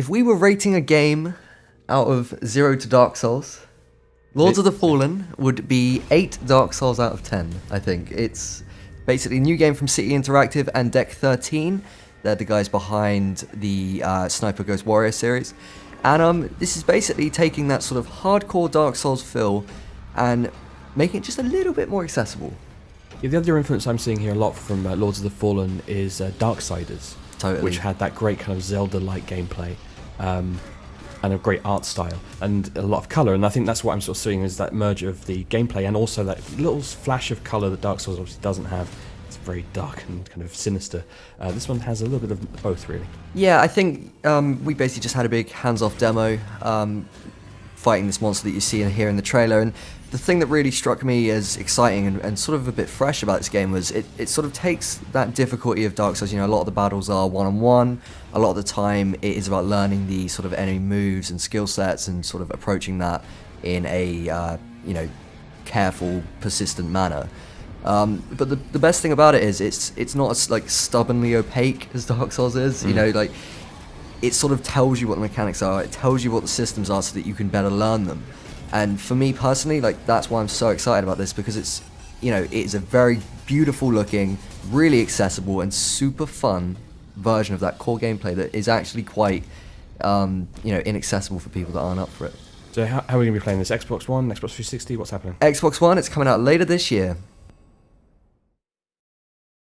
If we were rating a game out of 0 to Dark Souls, Lords of the Fallen would be 8 Dark Souls out of 10, I think. It's basically a new game from City Interactive and Deck 13. They're the guys behind the Sniper Ghost Warrior series. And this is basically taking that sort of hardcore Dark Souls feel and making it just a little bit more accessible. Yeah, the other influence I'm seeing here a lot from Lords of the Fallen is Darksiders, Totally. which had that great kind of Zelda-like gameplay and a great art style and a lot of colour. And I think that's what I'm sort of seeing is that merge of the gameplay and also that little flash of colour that Dark Souls obviously doesn't have. It's very dark and kind of sinister. This one has a little bit of both, really. Yeah, I think we basically just had a big hands-off demo fighting this monster that you see here in the trailer. And the thing that really struck me as exciting and sort of a bit fresh about this game was it sort of takes that difficulty of Dark Souls. You know, a lot of the battles are one-on-one. A lot of the time it is about learning the sort of enemy moves and skill sets and sort of approaching that in a, careful, persistent manner. But the best thing about it is it's not as like stubbornly opaque as Dark Souls is. You know, like it sort of tells you what the mechanics are. It tells you what the systems are so that you can better learn them. And for me personally, like that's why I'm so excited about this, because it's, it's a very beautiful looking, really accessible and super fun version of that core gameplay that is actually quite, inaccessible for people that aren't up for it. So how are we going to be playing this? Xbox One, Xbox 360, what's happening? Xbox One, it's coming out later this year.